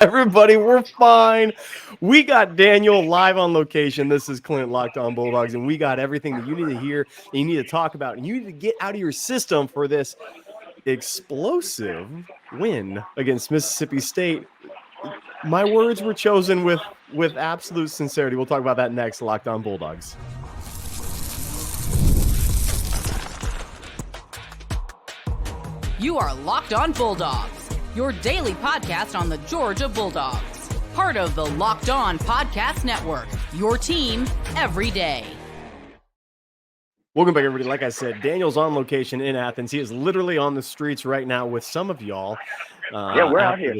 Everybody, we're fine. We got Daniel live on location. This is Clint, Locked On Bulldogs, and we got everything that you need to hear and you need to talk about, and you need to get out of your system for this explosive win against Mississippi State. My words were chosen with absolute sincerity. We'll talk about that next. Locked On Bulldogs. You are Locked On Bulldogs, your daily podcast on the Georgia Bulldogs. Part of the Locked On Podcast Network, your team every day. Welcome back, everybody. Like I said, Daniel's on location in Athens. He is literally on the streets right now with some of y'all. We're out here.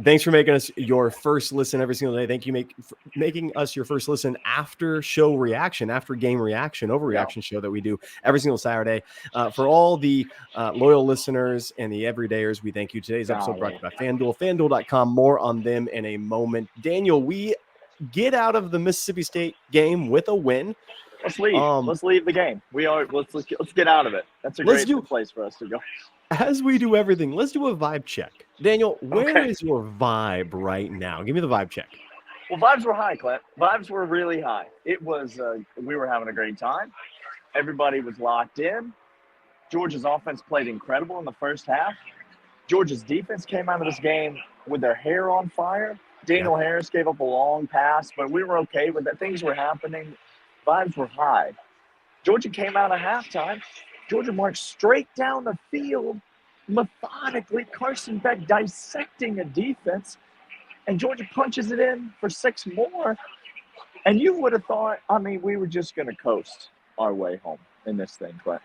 Thanks for making us your first listen every single day. Thank you for making us your first listen after show reaction, after game reaction, overreaction show that we do every single Saturday. For all the loyal listeners and the everydayers, we thank you. Today's episode brought to you by FanDuel. FanDuel.com. More on them in a moment. Daniel, we get out of the Mississippi State game with a win. Let's leave. Let's leave the game. Let's get out of it. That's a great place for us to go. As we do everything, let's do a vibe check. Daniel, where is your vibe right now? Give me the vibe check. Well, vibes were high, Clint. Vibes were really high. It was, we were having a great time. Everybody was locked in. Georgia's offense played incredible in the first half. Georgia's defense came out of this game with their hair on fire. Daniel Harris gave up a long pass, but we were okay with that. Things were happening. Vibes were high. Georgia came out of halftime. Georgia marched straight down the field, methodically. Carson Beck dissecting a defense, and Georgia punches it in for 6 more. And you would have thought, we were just going to coast our way home in this thing. But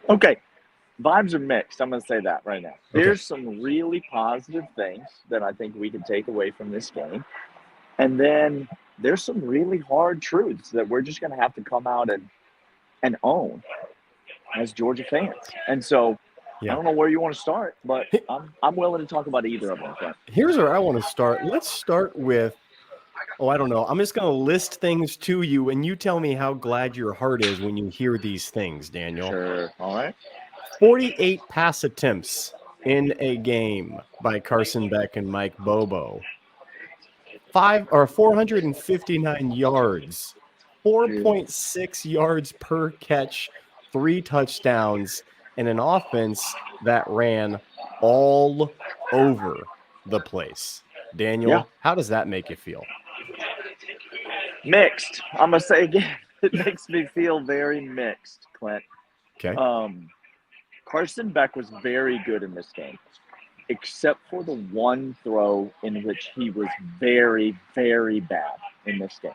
okay. Vibes are mixed. I'm going to say that right now. There's some really positive things that I think we can take away from this game. And then there's some really hard truths that we're just going to have to come out and own as Georgia fans. And so I don't know where you want to start, but I'm willing to talk about either of them. Here's where I want to start. Let's start with, I don't know. I'm just going to list things to you, and you tell me how glad your heart is when you hear these things, Daniel. Sure. All right. 48 pass attempts in a game by Carson Beck and Mike Bobo. 459 yards, 4.6 yards per catch, 3 touchdowns, and an offense that ran all over the place. Daniel, how does that make you feel? Mixed. I'm going to say again, it makes me feel very mixed, Clint. Okay. Carson Beck was very good in this game, except for the one throw in which he was very, very bad in this game.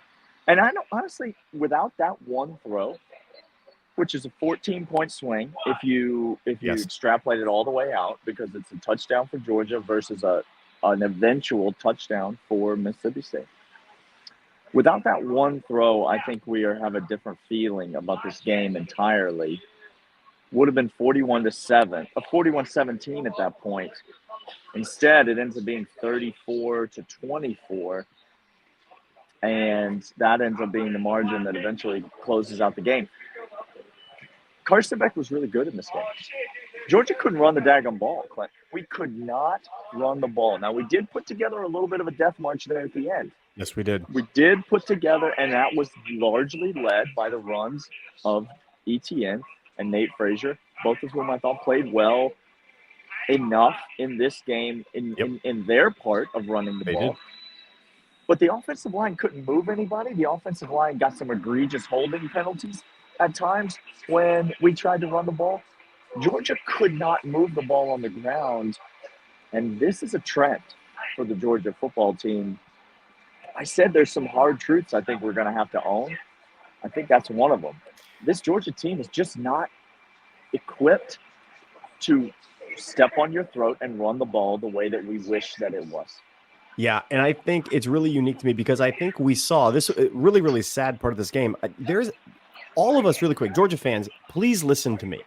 And I know, honestly, without that one throw, which is a 14-point swing, if you extrapolate it all the way out, because it's a touchdown for Georgia versus an eventual touchdown for Mississippi State. Without that one throw, I think we have a different feeling about this game entirely. Would have been 41-17 at that point. Instead, it ends up being 34-24, and that ends up being the margin that eventually closes out the game. Carson Beck was really good in this game. Georgia couldn't run the daggone ball, Clint. We could not run the ball. Now, we did put together a little bit of a death march there at the end. Yes, we did. We did put together, and that was largely led by the runs of ETN and Nate Frazier, both of whom I thought played well enough in this game in their part of running the ball. But the offensive line couldn't move anybody. The offensive line got some egregious holding penalties at times when we tried to run the ball. Georgia could not move the ball on the ground, and this is a trend for the Georgia football team. I said there's some hard truths I think we're going to have to own. I think that's one of them. This Georgia team is just not equipped to step on your throat and run the ball the way that we wish that it was. Yeah, and I think it's really unique to me because I think we saw this really, really sad part of this game. There's all of us really quick, Georgia fans, please listen to me.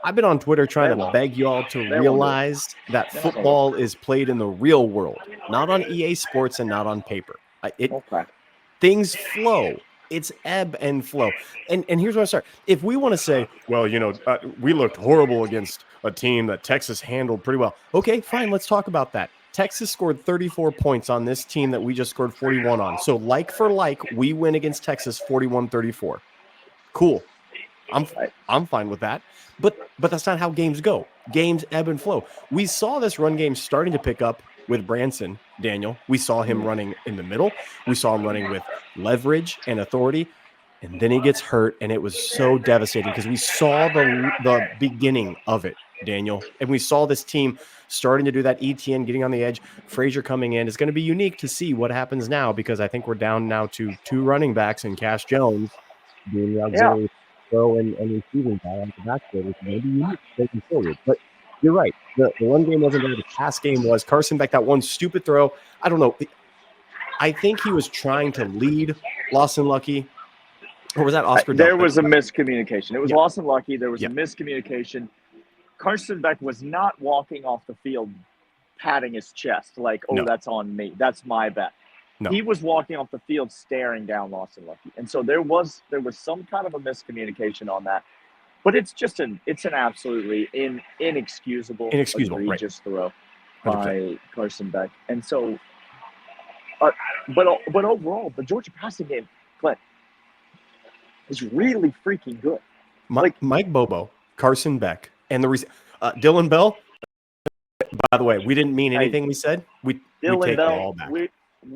I've been on Twitter trying to beg you all to realize that football is played in the real world, not on EA Sports and not on paper. Things flow. It's ebb and flow. And here's where I start. If we want to say, well, we looked horrible against a team that Texas handled pretty well. Okay, fine. Let's talk about that. Texas scored 34 points on this team that we just scored 41 on. So like for like, we win against Texas 41-34. Cool. I'm fine with that. But that's not how games go. Games ebb and flow. We saw this run game starting to pick up with Branson, Daniel. We saw him running in the middle. We saw him running with leverage and authority. And then he gets hurt, and it was so devastating because we saw the beginning of it, Daniel. And we saw this team starting to do that. ETN getting on the edge, Frazier coming in. It's going to be unique to see what happens now because I think we're down now to 2 running backs and Cash Jones being the auxiliary throw and receiving guy on the backfield, which may be unique taking forward. But you're right. The run game wasn't there. The pass game was. Carson Beck, that one stupid throw. I don't know. I think he was trying to lead Lawson Lucky. Or was that Oscar? There was a miscommunication. It was Lawson Lucky. There was a Yeah. miscommunication. Carson Beck was not walking off the field patting his chest like, oh, No. that's on me. That's my bet. No. He was walking off the field staring down Lawson Lucky. And so there was some kind of a miscommunication on that. But it's just an absolutely inexcusable, egregious throw 100%. by Carson Beck. And so but overall, the Georgia passing game, Clint, is really freaking good. Mike Bobo, Carson Beck, and Dylan Bell. By the way, we didn't mean anything we said. We take it all back.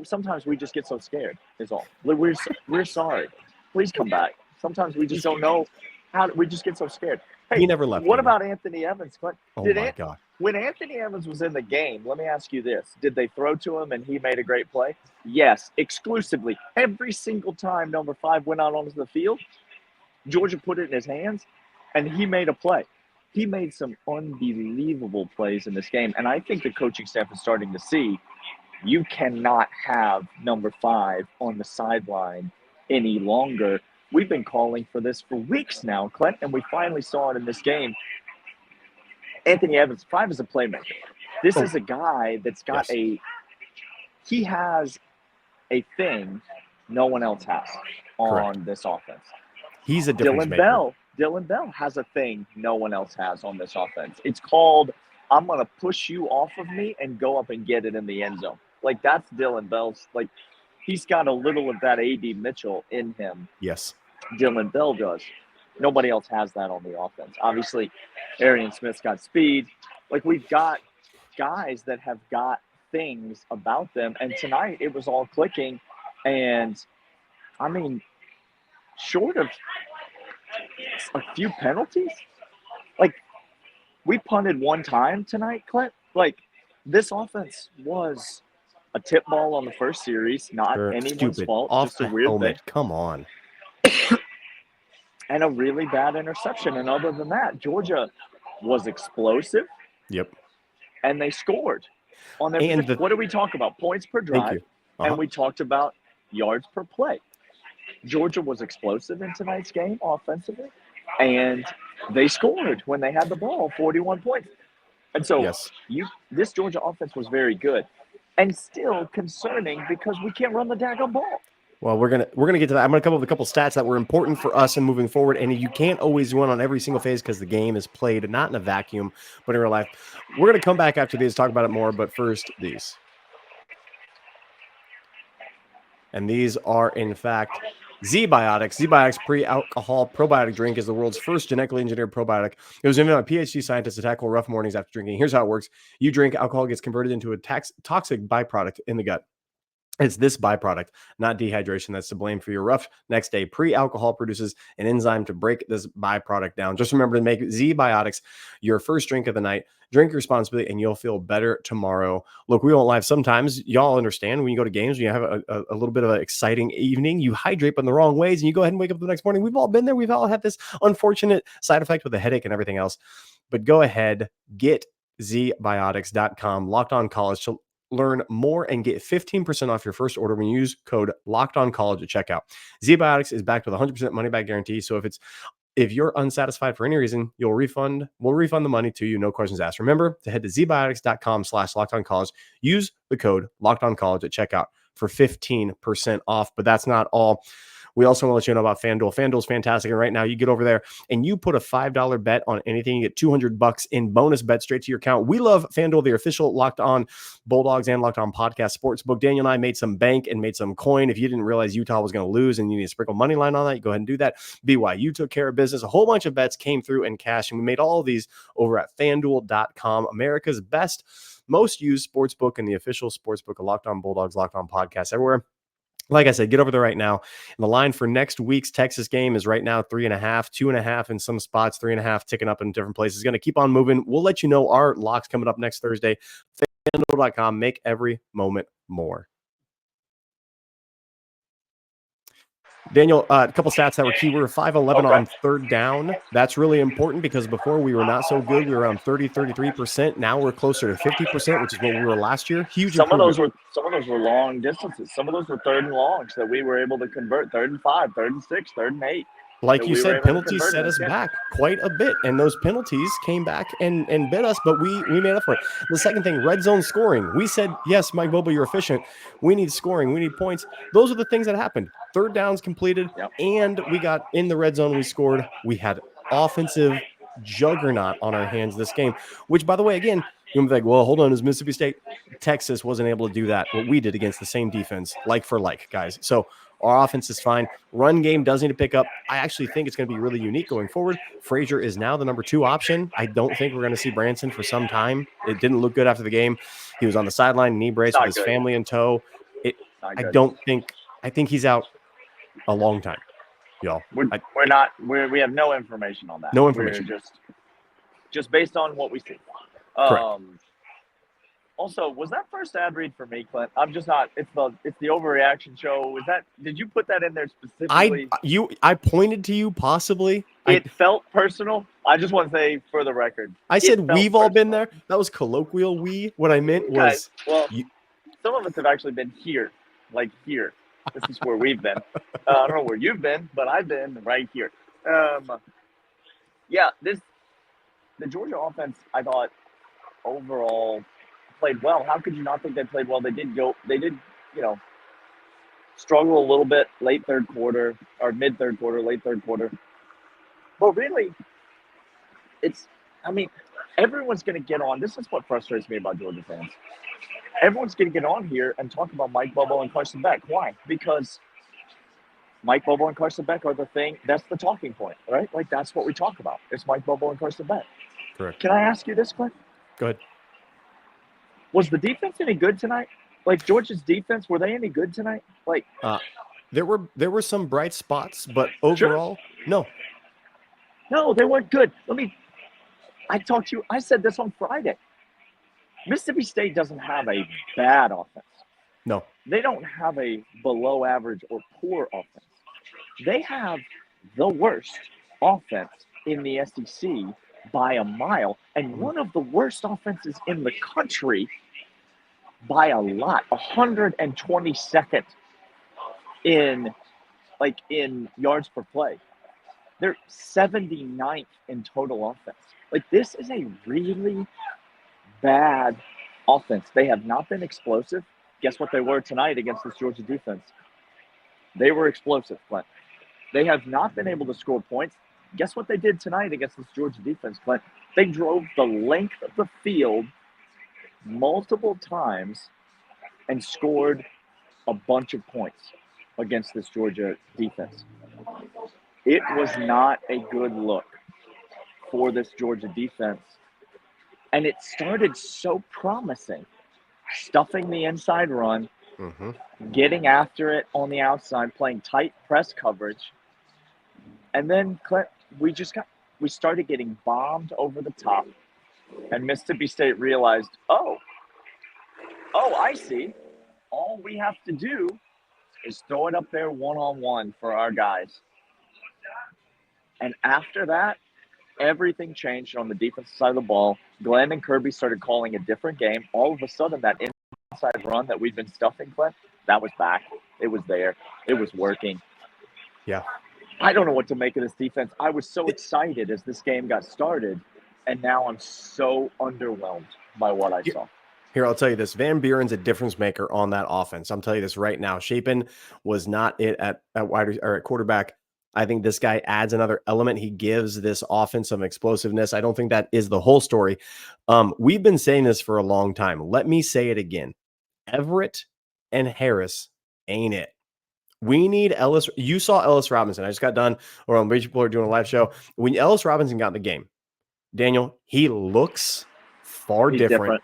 Sometimes we just get so scared, is all. We're sorry. Please come back. Sometimes we just don't know we just get so scared. Hey, he never left. What about Anthony Evans? Oh my God. When Anthony Evans was in the game, let me ask you this. Did they throw to him and he made a great play? Yes, exclusively. Every single time number 5 went out onto the field, Georgia put it in his hands, and he made a play. He made some unbelievable plays in this game, and I think the coaching staff is starting to see you cannot have number 5 on the sideline any longer. We've been calling for this for weeks now, Clint, and we finally saw it in this game. Anthony Evans, 5 is a playmaker. This is a guy that's got he has a thing no one else has on this offense. He's a difference maker. Dylan Bell has a thing no one else has on this offense. It's called, I'm going to push you off of me and go up and get it in the end zone. Like, that's Dylan Bell's, like, he's got a little of that A.D. Mitchell in him. Yes. Dylan Bell does. Nobody else has that on the offense. Obviously, Arian Smith's got speed. Like, we've got guys that have got things about them. And tonight, it was all clicking. And, I mean, short of a few penalties, like, we punted one time tonight, Clint. Like, this offense was a tip ball on the first series, not anyone's fault. Off just a the weird helmet. thing. Come on. And a really bad interception. And other than that, Georgia was explosive. Yep. And they scored on their. What do we talk about? Points per drive. And we talked about yards per play. Georgia was explosive in tonight's game offensively, and they scored when they had the ball, 41 points. And so this Georgia offense was very good, and still concerning because we can't run the daggone ball. Well, we're gonna get to that. I'm gonna come up with a couple stats that were important for us in moving forward. And you can't always win on every single phase because the game is played not in a vacuum, but in real life. We're gonna come back after these, talk about it more. But first, these. And these are, in fact, Z-Biotics. Z-Biotics pre-alcohol probiotic drink is the world's first genetically engineered probiotic. It was invented by PhD scientists to tackle rough mornings after drinking. Here's how it works. You drink, alcohol gets converted into a toxic byproduct in the gut. It's this byproduct, not dehydration, that's to blame for your rough next day. Pre-alcohol produces an enzyme to break this byproduct down. Just remember to make Z-Biotics your first drink of the night. Drink responsibly, and you'll feel better tomorrow. Look, we won't lie. Sometimes y'all understand when you go to games, when you have a little bit of an exciting evening, you hydrate in the wrong ways, and you go ahead and wake up the next morning. We've all been there. We've all had this unfortunate side effect with a headache and everything else. But go ahead, get zbiotics.com, Locked On College, to learn more and get 15% off your first order when you use code LOCKEDONCollege at checkout. Z-Biotics is backed with a 100% money back guarantee. So if you're unsatisfied for any reason, we'll refund the money to you, no questions asked. Remember to head to zbiotics.com/LockedOnCollege. Use the code LOCKEDONCollege at checkout for 15% off. But that's not all. We also want to let you know about FanDuel. FanDuel's fantastic. And right now you get over there and you put a $5 bet on anything, you get $200 in bonus bets straight to your account. We love FanDuel, the official Locked On Bulldogs and Locked On Podcast Sportsbook. Daniel and I made some bank and made some coin. If you didn't realize Utah was going to lose and you need to sprinkle money line on that, you go ahead and do that. BYU took care of business. A whole bunch of bets came through and cash, and we made all of these over at FanDuel.com, America's best, most used sportsbook and the official sportsbook of Locked On Bulldogs, Locked On Podcasts everywhere. Like I said, get over there right now. And the line for next week's Texas game is right now 3.5, 2.5 in some spots, 3.5 ticking up in different places. It's going to keep on moving. We'll let you know our locks coming up next Thursday. FanDuel.com, make every moment more. Daniel, a couple stats that were key. We were 5-11 on third down. That's really important because before we were not so good. We were around 33%. Now we're closer to 50%, which is what we were last year. Huge improvement. Some of those were long distances. Some of those were third and longs that we were able to convert. 3rd and 5, 3rd and 6, 3rd and 8. Like you said, penalties set us back quite a bit, and those penalties came back and bit us, but we made up for it. The second thing, red zone scoring. We said, yes, Mike Bobo, you're efficient. We need scoring. We need points. Those are the things that happened. Third downs completed, and we got in the red zone. We scored. We had offensive juggernaut on our hands this game, which, by the way, again, you'll be like, well, hold on, is Mississippi State? Texas wasn't able to do that, what we did against the same defense, like for like, guys. So our offense is fine. Run game does need to pick up. I actually think it's going to be really unique going forward. Frazier is now the number 2 option. I don't think we're going to see Branson for some time. It didn't look good after the game. He was on the sideline, knee brace with his family in tow. I think he's out a long time, y'all. We have no information on that. No information. We're just based on what we see. Correct. Also, was that first ad read for me, Clint? I'm just not. It's the overreaction show. Did you put that in there specifically? I pointed to you possibly. It felt personal. I just want to say for the record. I said we've all been there. That was colloquial. What I meant was. Some of us have actually been here, like here. This is where we've been. I don't know where you've been, but I've been right here. The Georgia offense, I thought overall played well. How could you not think they played well? They did, struggle a little bit late third quarter or mid third quarter, late third quarter. But really, everyone's going to get on. This is what frustrates me about Georgia fans. Everyone's going to get on here and talk about Mike Bobo and Carson Beck. Why? Because Mike Bobo and Carson Beck are the thing. That's the talking point, right? Like, that's what we talk about. It's Mike Bobo and Carson Beck. Correct. Can I ask you this, Clint? Go ahead. Was the defense any good tonight? Like, Georgia's defense, were they any good tonight? Like, there were some bright spots, but overall, no. No, they weren't good. I said this on Friday. Mississippi State doesn't have a bad offense. No. They don't have a below average or poor offense. They have the worst offense in the SEC by a mile, and one of the worst offenses in the country by a lot. 122nd in yards per play. They're 79th in total offense. Like, this is a really bad offense. They have not been explosive. Guess what they were tonight against this Georgia defense? They were explosive, Clint. They have not been able to score points. Guess what they did tonight against this Georgia defense, Clint? They drove the length of the field multiple times and scored a bunch of points against this Georgia defense. It was not a good look for this Georgia defense. And it started so promising. Stuffing the inside run, getting after it on the outside, playing tight press coverage. And then, Clint, we started getting bombed over the top. And Mississippi State realized, oh, I see. All we have to do is throw it up there one-on-one for our guys. And after that, everything changed on the defensive side of the ball. Glenn and Kirby started calling a different game. All of a sudden, that inside run that we've been stuffing, Glenn, that was back. It was there. It was working. Yeah. I don't know what to make of this defense. I was so excited as this game got started, and now I'm so underwhelmed by what I saw. Here, I'll tell you this. Van Buren's a difference maker on that offense. I'm telling you this right now. Shapen was not it at wide or at quarterback. I think this guy adds another element. He gives this offense some explosiveness. I don't think that is the whole story. We've been saying this for a long time. Let me say it again. Everett and Harris ain't it. We need Ellis. You saw Ellis Robinson. I just got done, or on people are doing a live show. When Ellis Robinson got in the game, Daniel, he looks far different.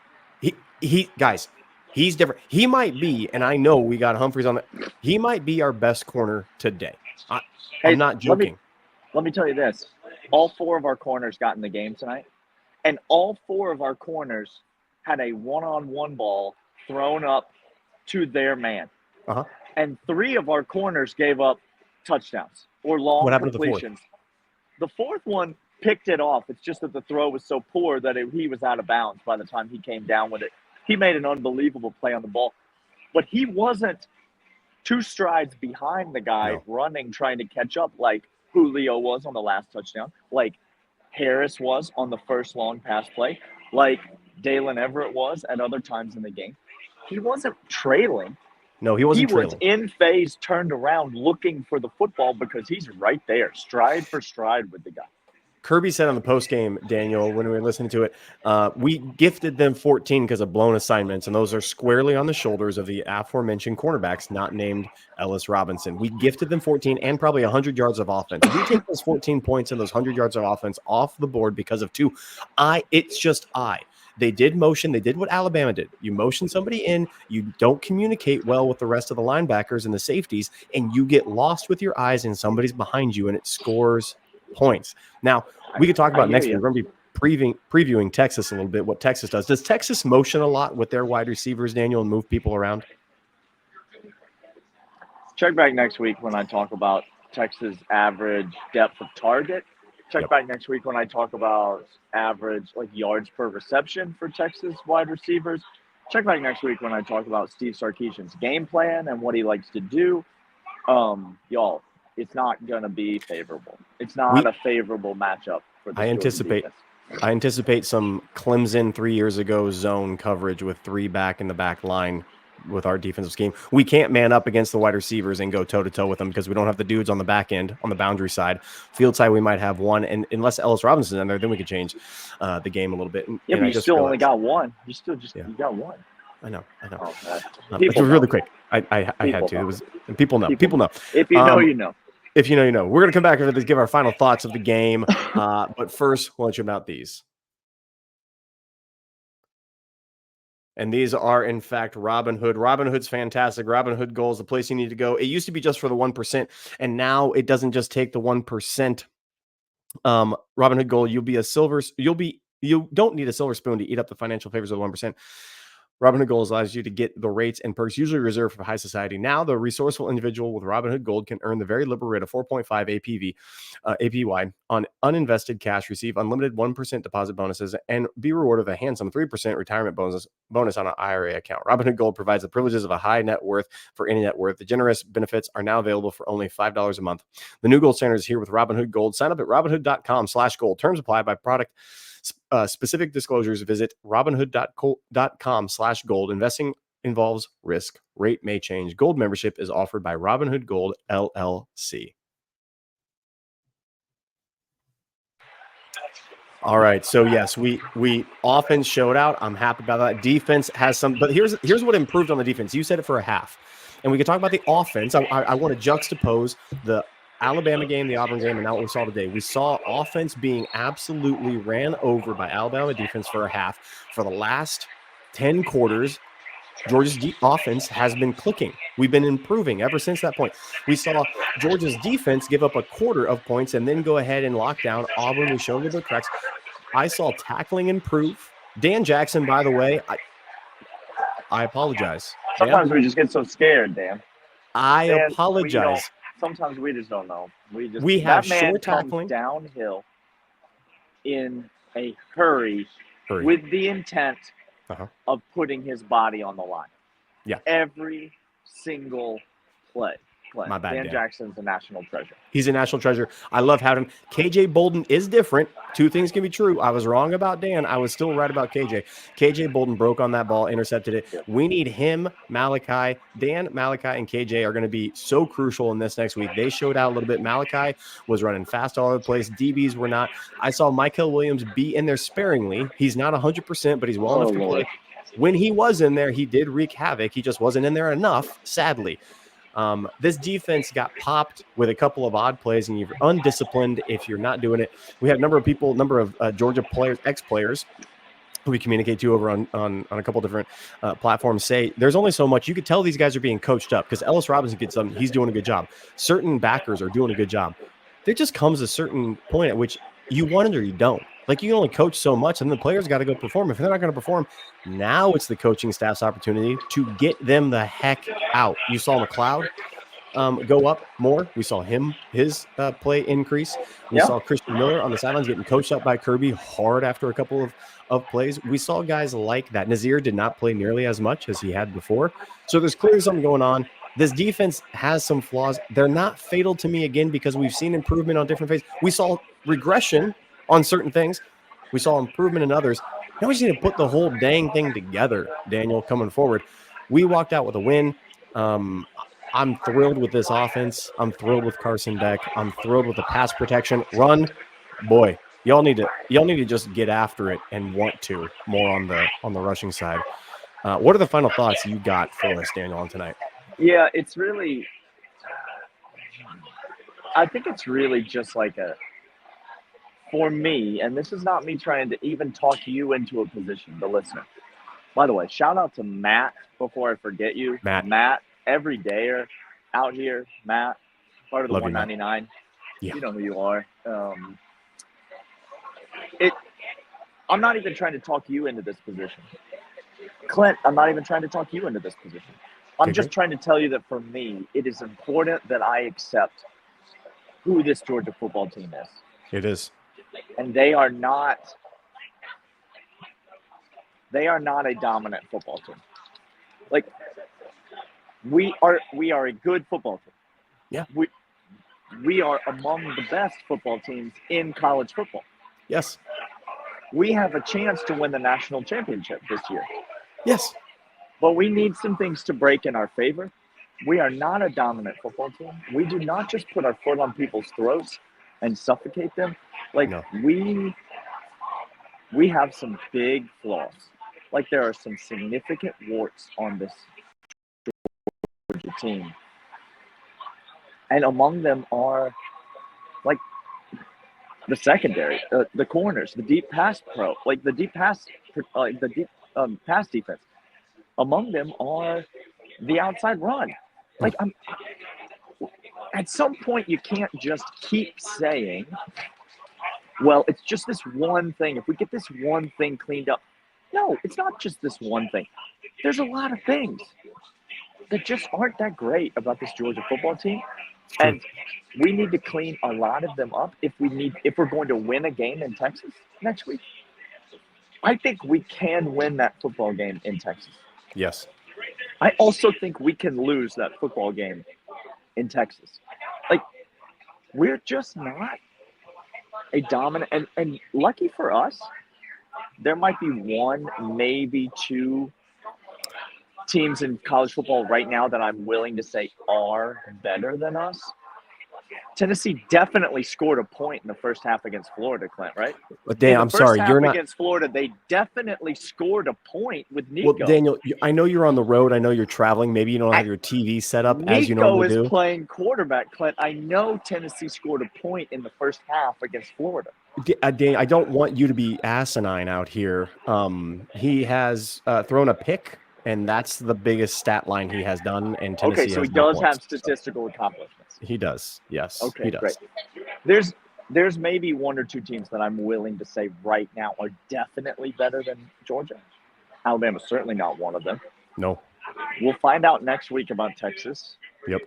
Guys, he's different. He might be, and I know we got Humphreys on that. He might be our best corner today. I'm not joking. Let me tell you this. All 4 of our corners got in the game tonight, and all 4 of our corners had a one-on-one ball thrown up to their man. Uh-huh. And 3 of our corners gave up touchdowns or long completions. The fourth one picked it off. It's just that the throw was so poor that he was out of bounds by the time he came down with it. He made an unbelievable play on the ball, but he wasn't 2 strides behind the guy running, trying to catch up like Julio was on the last touchdown, like Harris was on the first long pass play, like Dalen Everett was at other times in the game. He wasn't trailing. No, he wasn't trailing. He was in phase, turned around, looking for the football because he's right there, stride for stride with the guy. Kirby said on the post game, Daniel, when we were listening to it, we gifted them 14 because of blown assignments, and those are squarely on the shoulders of the aforementioned cornerbacks not named Ellis Robinson. We gifted them 14 and probably 100 yards of offense. We take those 14 points and those 100 yards of offense off the board because of 2. They did motion. They did what Alabama did. You motion somebody in, you don't communicate well with the rest of the linebackers and the safeties, and you get lost with your eyes and somebody's behind you, and it scores points. Now, we could talk about next week. We're going to be previewing Texas a little bit, what Texas does. Does Texas motion a lot with their wide receivers, Daniel, and move people around? Check back next week when I talk about Texas average depth of target. Check back next week when I talk about average yards per reception for Texas wide receivers. Check back next week when I talk about Steve Sarkisian's game plan and what he likes to do. Y'all, it's not going to be favorable. It's not a favorable matchup for the I anticipate some Clemson 3 years ago zone coverage with 3 back in the back line with our defensive scheme. We can't man up against the wide receivers and go toe-to-toe with them because we don't have the dudes on the back end, on the boundary side. Field side, we might have one. And unless Ellis Robinson's in there, then we could change the game a little bit. Yeah, but you still only got one. You got one. I know. Oh, it was really quick. I had to. It was, and people know. People know. If you know, you know. If you know, you know. We're going to come back after this, give our final thoughts of the game. But first, we'll let you about these. And these are, in fact, Robinhood. Robinhood's fantastic. Robinhood Gold is the place you need to go. It used to be just for the 1%, and now it doesn't just take the 1%. Robinhood Gold, you don't need a silver spoon to eat up the financial favors of the 1%. Robinhood Gold allows you to get the rates and perks usually reserved for high society. Now, the resourceful individual with Robinhood Gold can earn the very liberal rate of 4.5 APY on uninvested cash, receive unlimited 1% deposit bonuses, and be rewarded with a handsome 3% retirement bonus on an IRA account. Robinhood Gold provides the privileges of a high net worth for any net worth. The generous benefits are now available for only $5 a month. The new gold standard is here with Robinhood Gold. Sign up at robinhood.com/gold. Terms apply by product. Specific disclosures, visit robinhood.com/gold. Investing involves risk. Rate may change. Gold membership is offered by Robinhood Gold LLC. All right. So yes, we offense showed out. I'm happy about that. Defense has some, but here's what improved on the defense. You said it for a half, and we can talk about the offense. I want to juxtapose the Alabama game, the Auburn game, and now what we saw today. We saw offense being absolutely ran over by Alabama defense for a half. For the last 10 quarters, Georgia's offense has been clicking. We've been improving ever since that point. We saw Georgia's defense give up a quarter of points and then go ahead and lock down Auburn. We showed you the cracks. I saw tackling improve. Dan Jackson, by the way, I apologize. Sometimes we just get so scared, Dan. I apologize. Sometimes we just don't know. We have short tackling downhill in a hurry. With the intent of putting his body on the line. Yeah. Every single play. Clint. My bad, Dan Dan. Jackson's a national treasure. He's a national treasure. I love having him. KJ Bolden is different. Two things can be true. I was wrong about Dan. I was still right about KJ. KJ Bolden broke on that ball, intercepted it. Yep. We need him, Malachi. Dan, Malachi, and KJ are going to be so crucial in this next week. They showed out a little bit. Malachi was running fast all over the place. DBs were not. I saw Michael Williams be in there sparingly. He's not 100%, but he's well enough to play. When he was in there, he did wreak havoc. He just wasn't in there enough, sadly. This defense got popped with a couple of odd plays, and you're undisciplined if you're not doing it. We have a number of Georgia players, ex-players, who we communicate to over on a couple different platforms say there's only so much. You could tell these guys are being coached up because Ellis Robinson gets something. He's doing a good job. Certain backers are doing a good job. There just comes a certain point at which you want it or you don't. Like, you can only coach so much, and the players got to go perform. If they're not going to perform, now it's the coaching staff's opportunity to get them the heck out. You saw McLeod go up more. We saw his play increase. We saw Christian Miller on the sidelines getting coached up by Kirby hard after a couple of plays. We saw guys like that. Nazir did not play nearly as much as he had before. So there's clearly something going on. This defense has some flaws. They're not fatal to me, again, because we've seen improvement on different phases. We saw regression on certain things. We saw improvement in others. Now we just need to put the whole dang thing together, Daniel, coming forward. We walked out with a win. I'm thrilled with this offense. I'm thrilled with Carson Beck. I'm thrilled with the pass protection. Run, boy, y'all need to just get after it and want to more on the rushing side. What are the final thoughts you got for us, Daniel, on tonight? Yeah, it's really – I think it's really just like for me, and this is not me trying to even talk you into a position, the listener. By the way, shout out to Matt before I forget you. Matt, every dayer out here. Matt, part of the 199. Yeah. You know who you are. I'm not even trying to talk you into this position. Clint, I'm not even trying to talk you into this position. I'm just trying to tell you that for me, it is important that I accept who this Georgia football team is. It is. And they are not a dominant football team. Like, we are a good football team. Yeah. We are among the best football teams in college football. Yes. We have a chance to win the national championship this year. Yes. But we need some things to break in our favor. We are not a dominant football team. We do not just put our foot on people's throats and suffocate them. Like, no. We have some big flaws. Like, there are some significant warts on this Georgia team. And among them are, like, the secondary, the corners, the deep pass pass defense. Among them are the outside run. Like, at some point, you can't just keep saying, well, it's just this one thing. If we get this one thing cleaned up. No, it's not just this one thing. There's a lot of things that just aren't that great about this Georgia football team. And we need to clean a lot of them up if we're going to win a game in Texas next week. I think we can win that football game in Texas. Yes. I also think we can lose that football game in Texas. Like, we're just not a dominant and lucky for us, there might be one, maybe two teams in college football right now that I'm willing to say are better than us. Tennessee definitely scored a point in the first half against Florida, Clint, right? But Dan, I'm sorry, you're not against Florida. They definitely scored a point with Nico. Well, Daniel, I know you're on the road. I know you're traveling. Maybe you don't have your TV set up as you normally do. Nico is playing quarterback, Clint. I know Tennessee scored a point in the first half against Florida. Dan, I don't want you to be asinine out here. He has thrown a pick, and that's the biggest stat line he has done. And Tennessee okay, so he does have statistical accomplishments. He does, yes. Okay, he does. Great. There's maybe one or two teams that I'm willing to say right now are definitely better than Georgia. Alabama's certainly not one of them. No. We'll find out next week about Texas. Yep.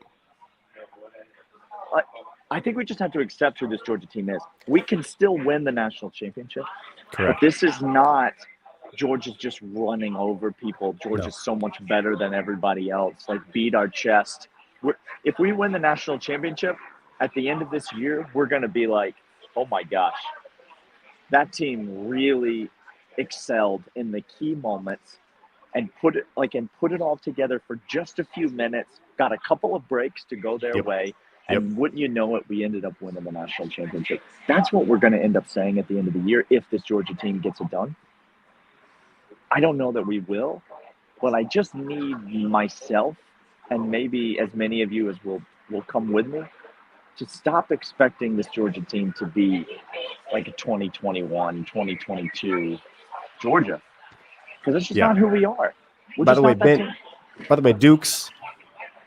I think we just have to accept who this Georgia team is. We can still win the national championship. Correct. But this is not Georgia's just running over people. Georgia's so much better than everybody else. Like, beat our chest. If we win the national championship at the end of this year, we're going to be like, oh my gosh, that team really excelled in the key moments and put it all together for just a few minutes, got a couple of breaks to go their way. And wouldn't you know it, we ended up winning the national championship. That's what we're going to end up saying at the end of the year if this Georgia team gets it done. I don't know that we will, but I just need myself, and maybe as many of you as will come with me, to stop expecting this Georgia team to be like a 2021, 2022 Georgia. Because that's just not who we are. By the way, Ben,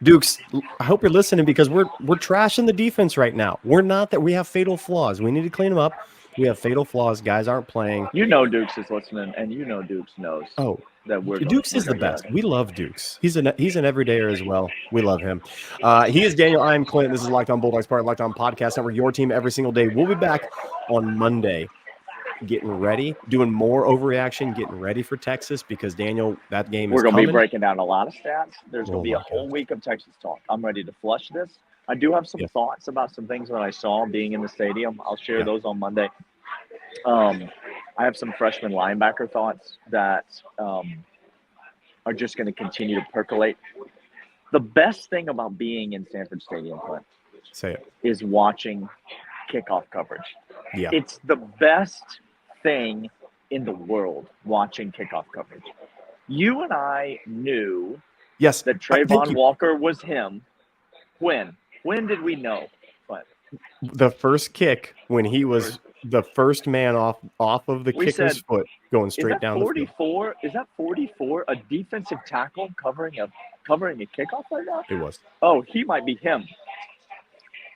Dukes, I hope you're listening, because we're trashing the defense right now. We're not that. We have fatal flaws. We need to clean them up. We have fatal flaws. Guys aren't playing. You know Dukes is listening, and you know Dukes knows. Oh, that Dukes is the best. We love Dukes. He's an everydayer as well. We love him. He is Daniel. I'm Clint. This is Locked On Bulldogs, part of Locked On Podcast Network. Your team every single day. We'll be back on Monday, getting ready, doing more overreaction, getting ready for Texas, because Daniel, that game is We're going to be breaking down a lot of stats. There's going to be a whole week of Texas talk. I'm ready to flush this. I do have some thoughts about some things that I saw being in the stadium. I'll share those on Monday. I have some freshman linebacker thoughts that are just going to continue to percolate. The best thing about being in Sanford Stadium, Clint, is watching kickoff coverage. Yeah. It's the best thing in the world, watching kickoff coverage. You and I knew that Trayvon Walker was him. When did we know? What? The first kick, when he was the first man off of the kicker's foot, going straight down the field. Is that 44 a defensive tackle covering a kickoff like that? It was. Oh, he might be him.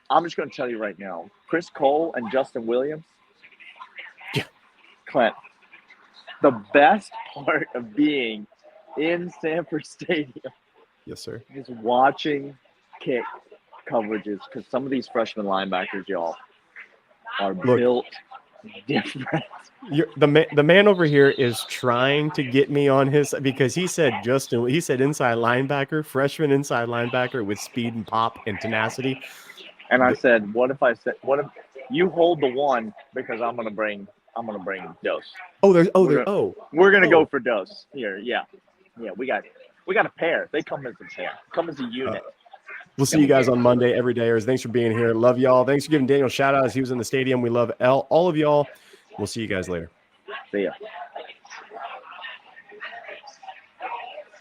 I'm just going to tell you right now, Chris Cole and Justin Williams. Yeah. Clint, the best part of being in Sanford Stadium, yes, sir, is watching kick coverages, because some of these freshman linebackers, y'all, are built different. The man over here is trying to get me on his, because he said inside linebacker, freshman inside linebacker with speed and pop and tenacity. And I said, what if you hold the one, because I'm gonna bring Dose. We're gonna go for Dose here. Yeah, we got a pair. They come as a pair. Come as a unit. We'll see you guys on Monday, everydayers. Thanks for being here. Love y'all. Thanks for giving Daniel shout outs. He was in the stadium. We love all of y'all. We'll see you guys later. See ya.